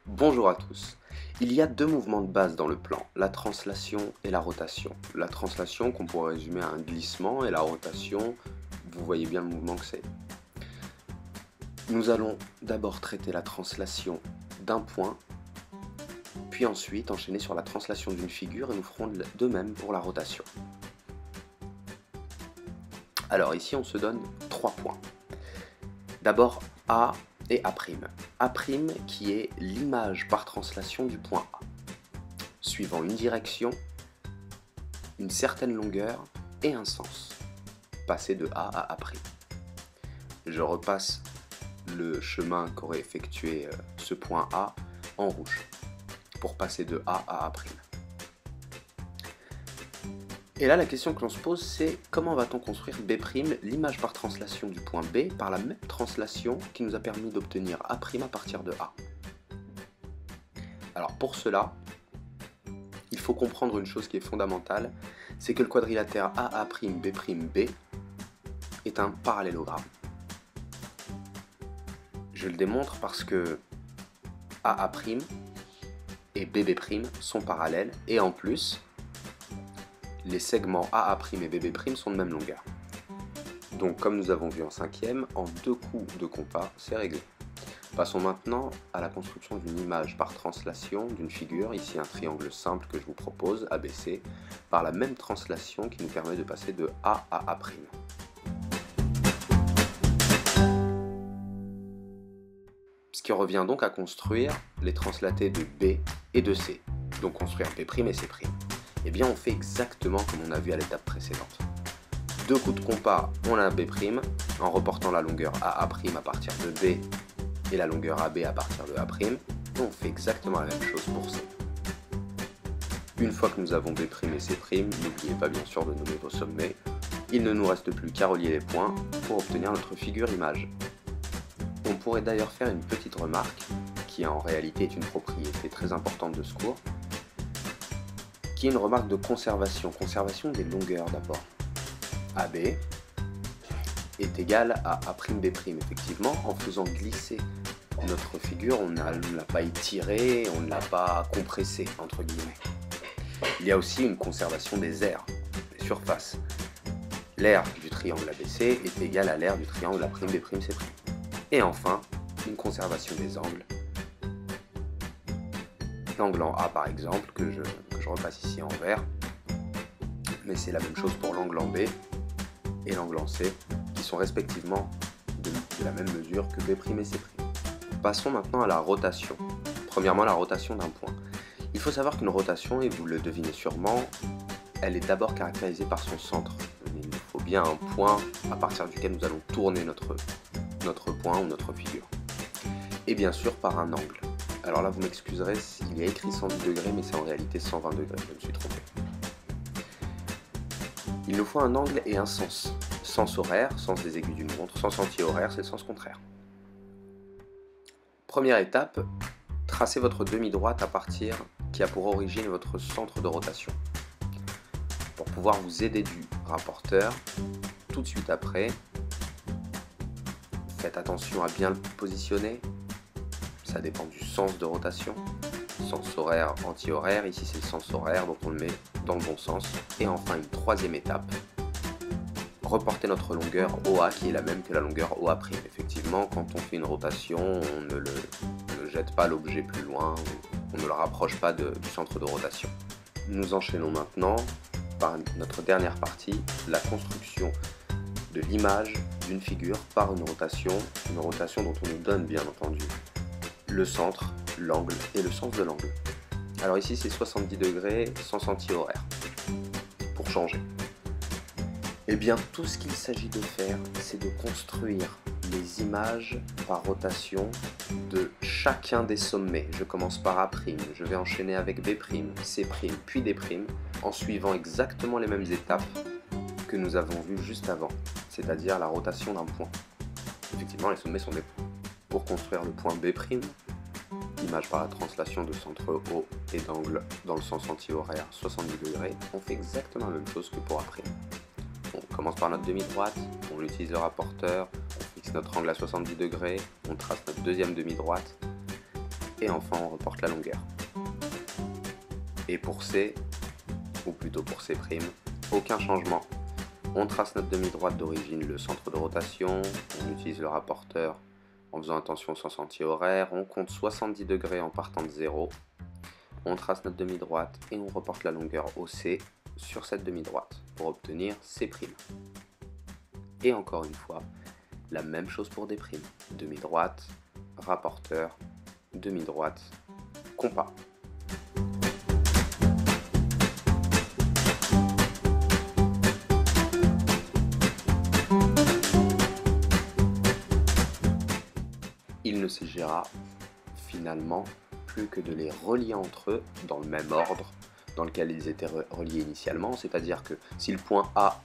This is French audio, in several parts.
Bonjour à tous. Il y a deux mouvements de base dans le plan, la translation et la rotation. La translation qu'on pourrait résumer à un glissement et la rotation, vous voyez bien le mouvement que c'est. Nous allons d'abord traiter la translation d'un point, puis ensuite enchaîner sur la translation d'une figure et nous ferons de même pour la rotation. Alors ici on se donne 3 points. D'abord A et A'. A' qui est l'image par translation du point A, suivant une direction, une certaine longueur et un sens. Passer de A à A'. Je repasse le chemin qu'aurait effectué ce point A en rouge, pour passer de A à A'. Et là, la question que l'on se pose, c'est comment va-t-on construire B', l'image par translation du point B, par la même translation qui nous a permis d'obtenir A' à partir de A. Alors pour cela, il faut comprendre une chose qui est fondamentale, c'est que le quadrilatère AA'B', est un parallélogramme. Je le démontre parce que AA' et BB' sont parallèles et en plus, les segments AA' et BB' sont de même longueur. Donc comme nous avons vu en cinquième, en 2 coups de compas, c'est réglé. Passons maintenant à la construction d'une image par translation d'une figure, ici un triangle simple que je vous propose, ABC, par la même translation qui nous permet de passer de A à A'. Ce qui revient donc à construire les translatés de B et de C, donc construire B' et C'. Eh bien on fait exactement comme on a vu à l'étape précédente. 2 coups de compas, on a B', en reportant la longueur AA' à partir de B et la longueur AB à partir de A', et on fait exactement la même chose pour C. Une fois que nous avons B' et C', n'oubliez pas bien sûr de nommer vos sommets, il ne nous reste plus qu'à relier les points pour obtenir notre figure image. On pourrait d'ailleurs faire une petite remarque, qui en réalité est une propriété très importante de ce cours, qui est une remarque de conservation des longueurs d'abord. AB est égal à A'B', effectivement, en faisant glisser notre figure, on ne l'a pas étirée, on ne l'a pas compressée, entre guillemets. Il y a aussi une conservation des aires, des surfaces. L'aire du triangle ABC est égal à l'aire du triangle A'B', C'. Et enfin, une conservation des angles. L'angle en A par exemple, que je repasse ici en vert, mais c'est la même chose pour l'angle en B et l'angle en C, qui sont respectivement de la même mesure que B' et C'. Passons maintenant à la rotation. Premièrement, la rotation d'un point. Il faut savoir qu'une rotation, et vous le devinez sûrement, elle est d'abord caractérisée par son centre. Il nous faut bien un point à partir duquel nous allons tourner notre point ou notre figure. Et bien sûr par un angle. Alors là, vous m'excuserez, il y a écrit 110 degrés, mais c'est en réalité 120 degrés, je me suis trompé. Il nous faut un angle et un sens. Sens horaire, sens des aiguilles d'une montre, sens anti-horaire, c'est le sens contraire. Première étape, tracez votre demi-droite à partir qui a pour origine votre centre de rotation. Pour pouvoir vous aider du rapporteur, tout de suite après, faites attention à bien le positionner, ça dépend du sens de rotation. Sens horaire, anti-horaire, ici c'est le sens horaire, donc on le met dans le bon sens. Et enfin une troisième étape, reporter notre longueur OA qui est la même que la longueur OA'. Effectivement, quand on fait une rotation, on ne jette pas l'objet plus loin, on ne le rapproche pas du centre de rotation. Nous enchaînons maintenant par notre dernière partie, la construction de l'image d'une figure par une rotation dont on nous donne bien entendu le centre, l'angle et le sens de l'angle. Alors ici c'est 70 degrés, sens anti-horaire, pour changer. Eh bien tout ce qu'il s'agit de faire, c'est de construire les images par rotation de chacun des sommets. Je commence par A', je vais enchaîner avec B', C', puis D', en suivant exactement les mêmes étapes que nous avons vues juste avant, c'est-à-dire la rotation d'un point. Effectivement, les sommets sont des points. Pour construire le point B', image par la translation de centre O et d'angle dans le sens anti-horaire 70 degrés, on fait exactement la même chose que pour A'. On commence par notre demi-droite, on utilise le rapporteur, on fixe notre angle à 70 degrés, on trace notre deuxième demi-droite, et enfin on reporte la longueur. Et pour C, ou plutôt pour C', aucun changement. On trace notre demi-droite d'origine, le centre de rotation, on utilise le rapporteur en faisant attention au sens anti-horaire, on compte 70 degrés en partant de 0, on trace notre demi-droite et on reporte la longueur au C sur cette demi-droite pour obtenir C'. Et encore une fois, la même chose pour D', demi-droite, rapporteur, demi-droite, compas. Il ne s'agira finalement plus que de les relier entre eux dans le même ordre dans lequel ils étaient reliés initialement, c'est-à-dire que si le point A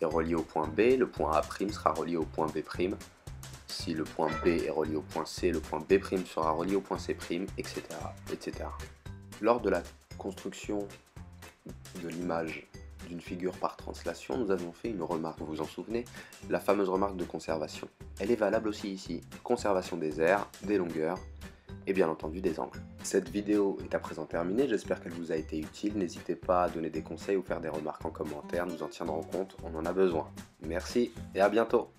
est relié au point B, le point A' sera relié au point B', si le point B est relié au point C, le point B' sera relié au point C', etc., etc. Lors de la construction de l'image d'une figure par translation, nous avons fait une remarque, vous vous en souvenez, la fameuse remarque de conservation. Elle est valable aussi ici, conservation des aires, des longueurs et bien entendu des angles. Cette vidéo est à présent terminée, j'espère qu'elle vous a été utile, n'hésitez pas à donner des conseils ou faire des remarques en commentaire, nous en tiendrons compte, on en a besoin. Merci et à bientôt.